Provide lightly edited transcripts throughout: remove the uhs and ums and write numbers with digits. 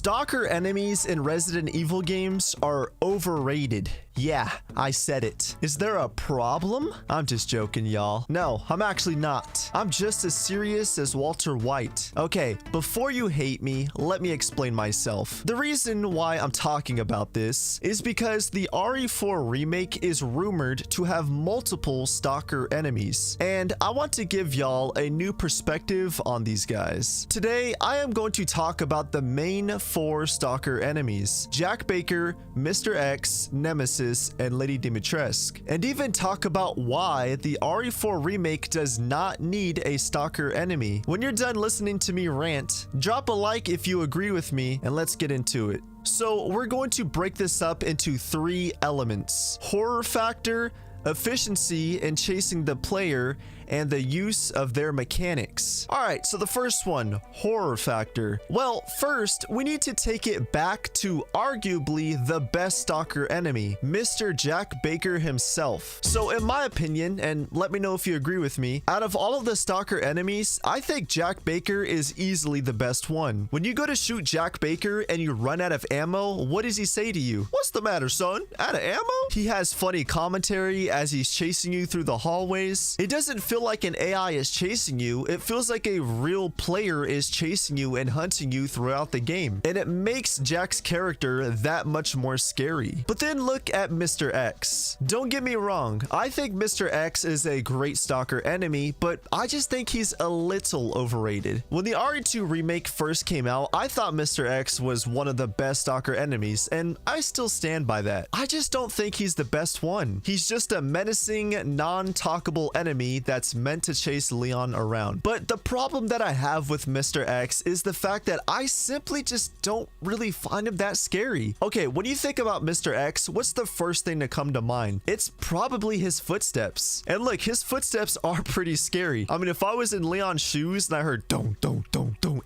Stalker enemies in Resident Evil games are overrated. Yeah, I said it. Is there a problem? I'm just joking, y'all. No, I'm actually not. I'm just as serious as Walter White. Okay, before you hate me, let me explain myself. The reason why I'm talking about this is because the RE4 remake is rumored to have multiple Stalker enemies, and I want to give y'all a new perspective on these guys. Today, I am going to talk about the main 4 Stalker enemies: Jack Baker, Mr. X, Nemesis, and Lady Dimitrescu, and even talk about why the RE4 remake does not need a Stalker enemy. When you're done listening to me rant, drop a like if you agree with me, and let's get into it. So we're going to break this up into 3 elements: horror factor, efficiency in chasing the player, and the use of their mechanics. Alright, so the first one, horror factor. Well, first, we need to take it back to arguably the best Stalker enemy, Mr. Jack Baker himself. So in my opinion, and let me know if you agree with me, out of all of the Stalker enemies, I think Jack Baker is easily the best one. When you go to shoot Jack Baker and you run out of ammo, what does he say to you? "What's the matter, son? Out of ammo?" He has funny commentary as he's chasing you through the hallways. It doesn't feel like an AI is chasing you. It feels like a real player is chasing you and hunting you throughout the game, and it makes Jack's character that much more scary. But then look at Mr. X. Don't get me wrong, I think Mr. X is a great Stalker enemy, but I just think he's a little overrated. When the RE2 remake first came out, I thought Mr. X was one of the best Stalker enemies, and I still stand by that. I just don't think he's the best one. He's just a menacing, non-talkable enemy that's meant to chase Leon around. But the problem that I have with Mr. X is the fact that I simply just don't really find him that scary. Okay, when you think about Mr. X, what's the first thing to come to mind? It's probably his footsteps. And look, his footsteps are pretty scary. I mean, if I was in Leon's shoes and I heard don't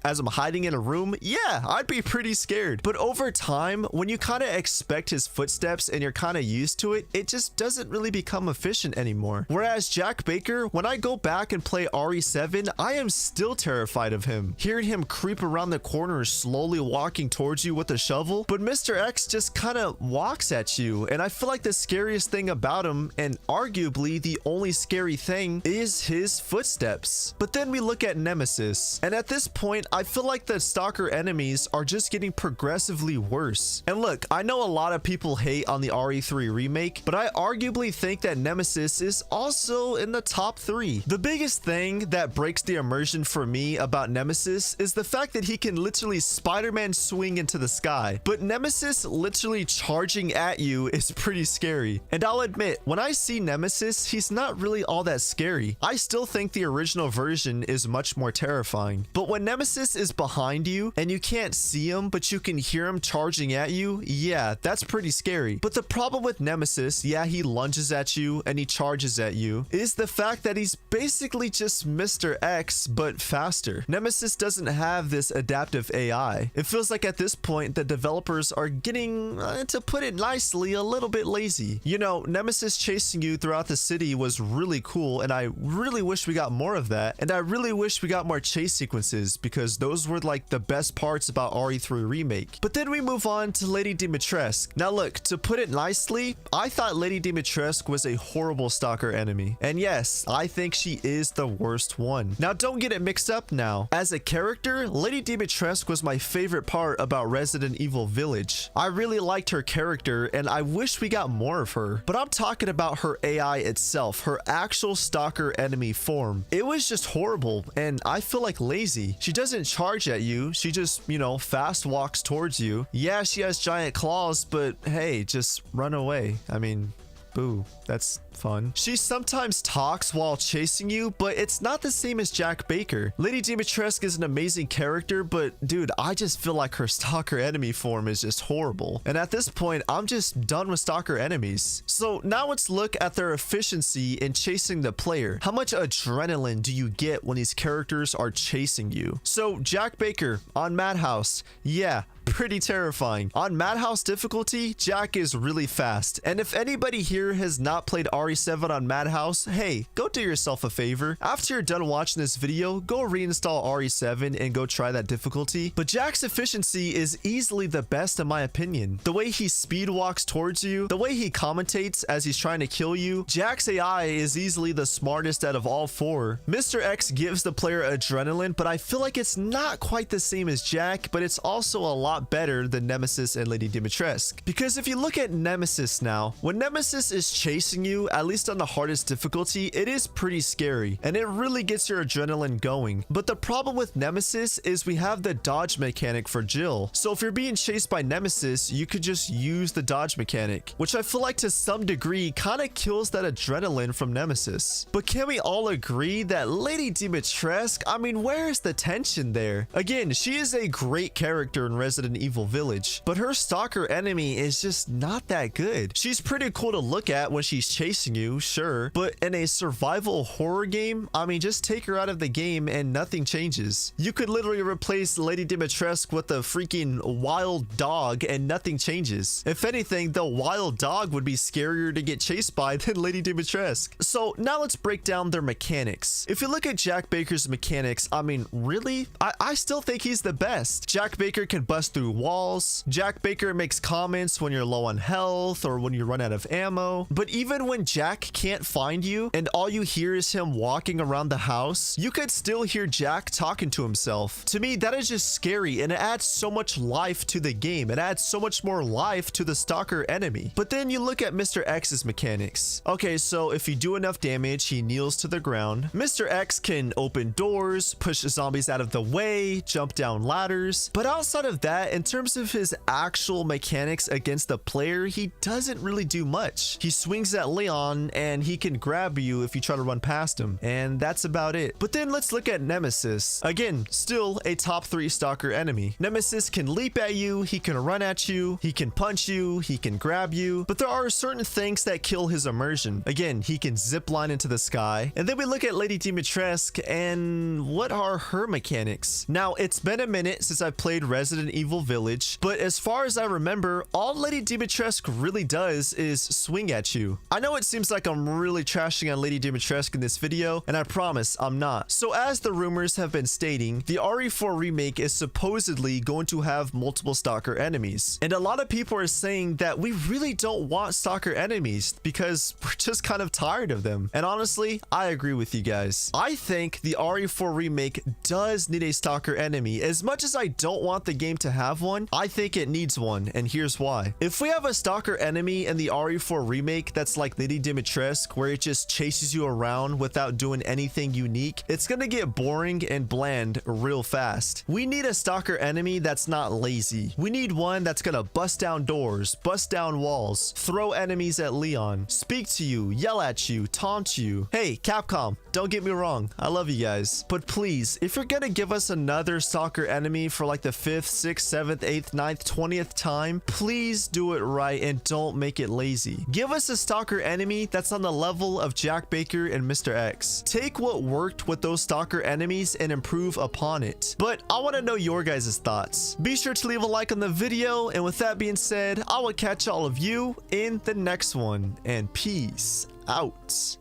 as I'm hiding in a room, yeah, I'd be pretty scared. But over time, when you kind of expect his footsteps and you're kind of used to it, it just doesn't really become efficient anymore. Whereas Jack Baker, when I go back and play RE7, I am still terrified of him. Hearing him creep around the corner, slowly walking towards you with a shovel. But Mr. X just kind of walks at you, and I feel like the scariest thing about him, and arguably the only scary thing, is his footsteps. But then we look at Nemesis, and at this point, I feel like the Stalker enemies are just getting progressively worse. And look, I know a lot of people hate on the RE3 remake, but I arguably think that Nemesis is also in the top 3. The biggest thing that breaks the immersion for me about Nemesis is the fact that he can literally Spider-Man swing into the sky. But Nemesis literally charging at you is pretty scary. And I'll admit, when I see Nemesis, he's not really all that scary. I still think the original version is much more terrifying. But when Nemesis is behind you and you can't see him, but you can hear him charging at you, yeah, that's pretty scary. But the problem with Nemesis, yeah, he lunges at you and he charges at you, is the fact that he's basically just Mr. X, but faster. Nemesis doesn't have this adaptive AI. It feels like at this point, the developers are getting, to put it nicely, a little bit lazy. You know, Nemesis chasing you throughout the city was really cool, and I really wish we got more of that. And I really wish we got more chase sequences, because those were like the best parts about RE3 Remake. But then we move on to Lady Dimitrescu. Now look, to put it nicely, I thought Lady Dimitrescu was a horrible Stalker enemy. And yes, I think she is the worst one. Now don't get it mixed up now. As a character, Lady Dimitrescu was my favorite part about Resident Evil Village. I really liked her character, and I wish we got more of her. But I'm talking about her AI itself, her actual Stalker enemy form. It was just horrible, and I feel like lazy. She doesn't charge at you, she just, you know, fast walks towards you. Yeah, she has giant claws, but hey, just run away. I mean, boo, that's fun. She sometimes talks while chasing you, but it's not the same as Jack Baker. Lady Dimitrescu is an amazing character, but dude, I just feel like her Stalker enemy form is just horrible. And at this point, I'm just done with Stalker enemies. So now let's look at their efficiency in chasing the player. How much adrenaline do you get when these characters are chasing you? So Jack Baker on Madhouse, yeah, pretty terrifying. On Madhouse difficulty, Jack is really fast. And if anybody here has not played RE7 on Madhouse, hey, go do yourself a favor. After you're done watching this video, go reinstall RE7 and go try that difficulty. But Jack's efficiency is easily the best in my opinion. The way he speed walks towards you, the way he commentates as he's trying to kill you, Jack's AI is easily the smartest out of all four. Mr. X gives the player adrenaline, but I feel like it's not quite the same as Jack, but it's also a lot better than Nemesis and Lady Dimitrescu. Because if you look at Nemesis now, when Nemesis is chasing you, at least on the hardest difficulty, it is pretty scary, and it really gets your adrenaline going. But the problem with Nemesis is we have the dodge mechanic for Jill. So if you're being chased by Nemesis, you could just use the dodge mechanic, which I feel like to some degree kind of kills that adrenaline from Nemesis. But can we all agree that Lady Dimitrescu, I mean, where is the tension there? Again, she is a great character in Resident Evil Village, but her stalker enemy is just not that good. She's pretty cool to look at when she's chasing you, sure, but in a survival horror game, I mean, just take her out of the game and nothing changes. You could literally replace Lady Dimitrescu with a freaking wild dog and nothing changes. If anything, the wild dog would be scarier to get chased by than Lady Dimitrescu. So now let's break down their mechanics. If you look at Jack Baker's mechanics, I mean, really? I still think he's the best. Jack Baker can bust through walls. Jack Baker makes comments when you're low on health or when you run out of ammo. But even when Jack can't find you and all you hear is him walking around the house, you could still hear Jack talking to himself. To me, that is just scary, and it adds so much life to the game. It adds so much more life to the stalker enemy. But then you look at Mr. X's mechanics. Okay, so if you do enough damage, he kneels to the ground. Mr. X can open doors, push zombies out of the way, jump down ladders. But outside of that, in terms of his actual mechanics against the player, he doesn't really do much. He swings at Leon and he can grab you if you try to run past him. And that's about it. But then let's look at Nemesis. Again, still a top 3 stalker enemy. Nemesis can leap at you, he can run at you, he can punch you, he can grab you. But there are certain things that kill his immersion. Again, he can zip line into the sky. And then we look at Lady Dimitrescu, and what are her mechanics? Now, it's been a minute since I played Resident Evil Village, but as far as I remember, all Lady Dimitrescu really does is swing at you. I know it seems like I'm really trashing on Lady Dimitrescu in this video, and I promise I'm not. So as the rumors have been stating, the RE4 remake is supposedly going to have multiple stalker enemies. And a lot of people are saying that we really don't want stalker enemies because we're just kind of tired of them. And honestly, I agree with you guys. I think the RE4 remake does need a stalker enemy. As much as I don't want the game to have one, I think it needs one, and here's why. If we have a stalker enemy in the RE4 remake that's like Lady Dimitrescu, where it just chases you around without doing anything unique, it's gonna get boring and bland real fast. We need a stalker enemy that's not lazy. We need one that's gonna bust down doors, bust down walls, throw enemies at Leon, speak to you, yell at you, taunt you. Hey, Capcom, don't get me wrong, I love you guys, but please, if you're gonna give us another stalker enemy for like the 5th, 6th, 7th, 8th, 9th, 20th time, please do it right and don't make it lazy. Give us a stalker enemy that's on the level of Jack Baker and Mr. X. Take what worked with those stalker enemies and improve upon it. But I want to know your guys' thoughts. Be sure to leave a like on the video, and with that being said, I will catch all of you in the next one, and peace out.